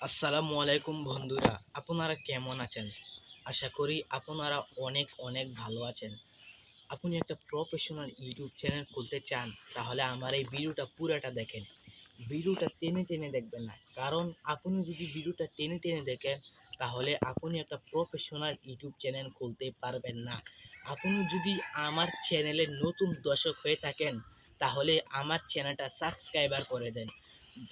আসসালামু আলাইকুম বন্ধুরা, আপনারা কেমন আছেন? আশা করি আপনারা অনেক অনেক ভালো আছেন। আপনি একটা প্রফেশনাল ইউটিউব চ্যানেল খুলতে চান, তাহলে আমার এই ভিডিওটা পুরাটা দেখেন। ভিডিওটা টেনে টেনে দেখবেন না, কারণ আপনি যদি ভিডিওটা টেনে টেনে দেখেন তাহলে আপনি একটা প্রফেশনাল ইউটিউব চ্যানেল খুলতে পারবেন না। আপনি যদি আমার চ্যানেলের নতুন দর্শক হয়ে থাকেন তাহলে আমার চ্যানেলটা সাবস্ক্রাইবার করে দেন।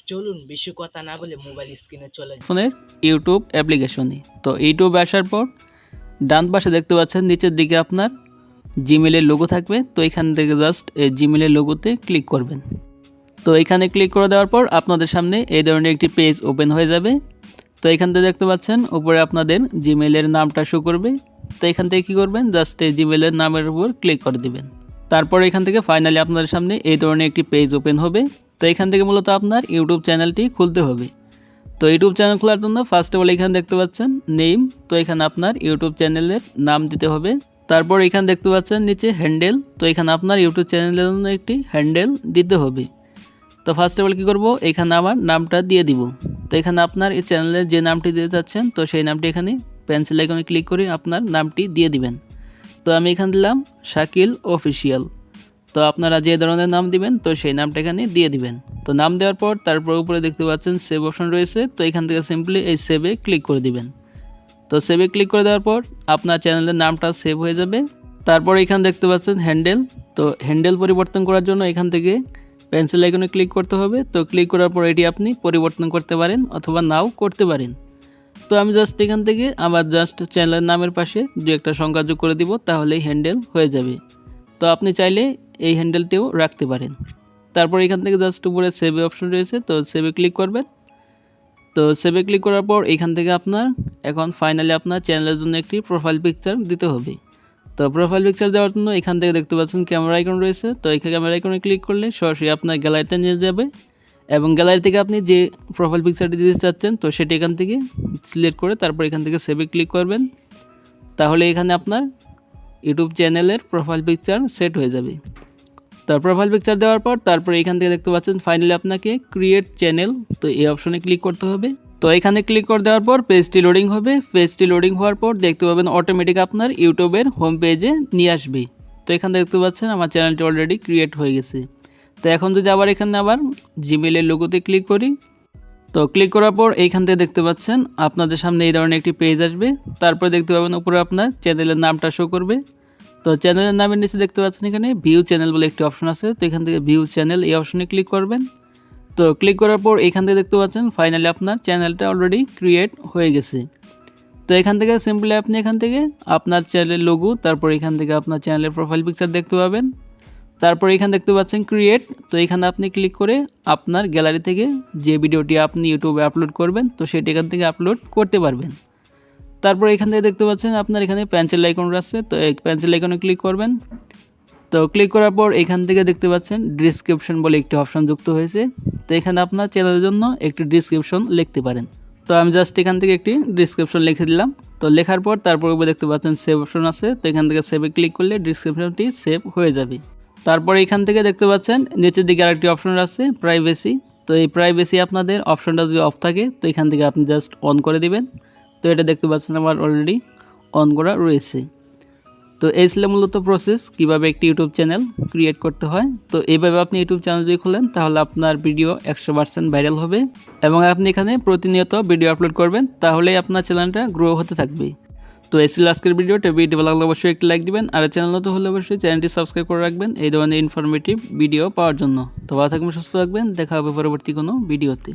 চলুন বেশি কথা না বলে মোবাইল স্ক্রিনে চলে যাই। ফোনের ইউটিউব অ্যাপ্লিকেশনে তো ইউটিউবে আসার পর ডান পাশে দেখতে পাচ্ছেন নিচের দিকে আপনার জিমেলের লোগো থাকবে। তো এখান থেকে জাস্ট এই জিমেলের লোগোতে ক্লিক করবেন। তো এখানে ক্লিক করে দেওয়ার পর আপনাদের সামনে এই ধরনের একটি পেজ ওপেন হয়ে যাবে। তো এখান থেকে দেখতে পাচ্ছেন উপরে আপনাদের জিমেলের নামটা শো করবে। তো এখান থেকে কী করবেন, জাস্ট এই জিমেলের নামের উপর ক্লিক করে দিবেন। তারপর এখান থেকে ফাইনালি আপনাদের সামনে এই ধরনের একটি পেজ ওপেন হবে। তো এখান থেকে মূলত আপনার ইউটিউব চ্যানেলটি খুলতে হবে। তো ইউটিউব চ্যানেল খোলার জন্য ফার্স্ট অফ অল এখানে দেখতে পাচ্ছেন নেম। তো এখানে আপনার ইউটিউব চ্যানেলের নাম দিতে হবে। তারপর এখানে দেখতে পাচ্ছেন নিচে হ্যান্ডেল। তো এখানে আপনার ইউটিউব চ্যানেলের জন্য একটি হ্যান্ডেল দিতে হবে। তো ফার্স্ট অফ অল কী করবো, এখানে আমার নামটা দিয়ে দিব। তো এখানে আপনার এই চ্যানেলের যে নামটি দিতে চাচ্ছেন তো সেই নামটি এখানে পেন্সিল আইকনে ক্লিক করে আপনার নামটি দিয়ে দিবেন। তো আমি এখানে দিলাম শাকিল অফিসিয়াল। তো আপনারা যে ধরনের নাম দিবেন তো সেই নামটা এখানে দিয়ে দিবেন। তো নাম দেওয়ার পর তারপর উপরে দেখতে পাচ্ছেন সেভ অপশন রয়েছে। তো এখান থেকে সিম্পলি এই সেভে ক্লিক করে দিবেন। তো সেভে ক্লিক করে দেওয়ার পর আপনার চ্যানেলের নামটা সেভ হয়ে যাবে। তারপর এখানে দেখতে পাচ্ছেন হ্যান্ডেল। তো হ্যান্ডেল পরিবর্তন করার জন্য এখান থেকে পেন্সিল আইকনে ক্লিক করতে হবে। তো ক্লিক করার পর এটি আপনি পরিবর্তন করতে পারেন অথবা নাও করতে পারেন। তো আমি জাস্ট এখান থেকে আমার জাস্ট চ্যানেলের নামের পাশে দু একটা সংখ্যা যোগ করে দিব, তাহলেই হ্যান্ডেল হয়ে যাবে। তো আপনি চাইলে এই হ্যান্ডেলটিও রাখতে পারেন। তারপর এখান থেকে জাস্ট উপরে সেভে অপশন রয়েছে, তো সেভে ক্লিক করবেন। তো সেভে ক্লিক করার পর এখান থেকে আপনার এখন ফাইনালি আপনার চ্যানেলের জন্য একটি প্রোফাইল পিকচার দিতে হবে। তো প্রোফাইল পিকচার দেওয়ার জন্য এখান থেকে দেখতে পাচ্ছেন ক্যামেরা আইকন রয়েছে। তো এই ক্যামেরা আইকনে ক্লিক করলে সরাসরি আপনার গ্যালারিতে নিয়ে যাবে এবং গ্যালারি থেকে আপনি যে প্রোফাইল পিকচারটি দিতে চাচ্ছেন তো সেটি এখান থেকে সিলেক্ট করে তারপর এখান থেকে সেভে ক্লিক করবেন। তাহলে এখানে আপনার ইউটিউব চ্যানেলের প্রোফাইল পিকচার সেট হয়ে যাবে। তার প্রোফাইল পিকচার দেওয়ার পর তারপর এখান থেকে দেখতে পাচ্ছেন ফাইনালি আপনাকে ক্রিয়েট চ্যানেল, তো এই অপশনে ক্লিক করতে হবে। তো এখানে ক্লিক করে দেওয়ার পর পেজটি লোডিং হবে। পেজটি লোডিং হওয়ার পর দেখতে পাবেন অটোমেটিক আপনার ইউটিউবের হোম পেজে নিয়ে আসবে। তো এখানে দেখতে পাচ্ছেন আমার চ্যানেলটি অলরেডি ক্রিয়েট হয়ে গেছে। তো এখন যদি আবার এখানে আবার জিমেলের লোগোতে ক্লিক করি, তো ক্লিক করার পর এইখান থেকে দেখতে পাচ্ছেন আপনাদের সামনে এই ধরনের একটি পেজ আসবে। তারপরে দেখতে পাবেন উপরে আপনার চ্যানেলের নামটা শো করবে। তো চ্যানেলের নামের নিচে দেখতে পাচ্ছেন এখানে ভিউ চ্যানেল বলে একটি অপশন আছে। তো এখান থেকে ভিউ চ্যানেল এই অপশনে ক্লিক করবেন। তো ক্লিক করার পর এখান থেকে দেখতে পাচ্ছেন ফাইনালি আপনার চ্যানেলটা অলরেডি ক্রিয়েট হয়ে গেছে। তো এখান থেকে সিম্পলি আপনি এখান থেকে আপনার চ্যানেলের লোগো, তারপর এখান থেকে আপনার চ্যানেলের প্রোফাইল পিকচার দেখতে পাবেন। তারপর এখানে দেখতে পাচ্ছেন ক্রিয়েট। তো এখানে আপনি ক্লিক করে আপনার গ্যালারি থেকে যে ভিডিওটি আপনি ইউটিউবে আপলোড করবেন তো সেটি এখান থেকে আপলোড করতে পারবেন। তারপর এখান থেকে দেখতে পাচ্ছেন আপনার এখানে পেন্সিল আইকন আছে। তো এই পেন্সিল আইকনে ক্লিক করবেন। তো ক্লিক করার পর এখান থেকে দেখতে পাচ্ছেন ডিসক্রিপশন বলে একটি অপশন যুক্ত হয়েছে। তো এখানে আপনার চ্যানেলের জন্য একটি ডিসক্রিপশন লিখতে পারেন। তো আমি জাস্ট এখান থেকে একটি ডিসক্রিপশন লিখে দিলাম। তো লেখার পর তারপর দেখতে পাচ্ছেন সেভ অপশন আছে। তো এখান থেকে সেভে ক্লিক করলে ডিসক্রিপশনটি সেভ হয়ে যাবে। তারপর এখান থেকে দেখতে পাচ্ছেন নিচের দিকে আরেকটি অপশন আছে প্রাইভেসি। তো এই প্রাইভেসি আপনাদের অপশনটা যদি অফ থাকে তো এখান থেকে আপনি জাস্ট অন করে দিবেন। তো এটা দেখতে পাচ্ছেন আমার অলরেডি অন করা রয়েছে। তো এই ছিল মূলত প্রসেস কীভাবে একটি ইউটিউব চ্যানেল ক্রিয়েট করতে হয়। তো এইভাবে আপনি ইউটিউব চ্যানেল যদি খোলেন তাহলে আপনার ভিডিও 100% ভাইরাল হবে এবং আপনি এখানে প্রতিনিয়ত ভিডিও আপলোড করবেন, তাহলেই আপনার চ্যানেলটা গ্রো হতে থাকবে। তো এই ছিল আজকের ভিডিওটা। ভিডিও ভালো লাগলে অবশ্যই একটি লাইক দিবেন, আর চ্যানেল নতুন হলে অবশ্যই চ্যানেলটি সাবস্ক্রাইব করে রাখবেন এই ধরনের ইনফরমেটিভ ভিডিও পাওয়ার জন্য। তো ভালো থাকবেন, সুস্থ থাকবেন, দেখা হবে পরবর্তী কোনো ভিডিওতে।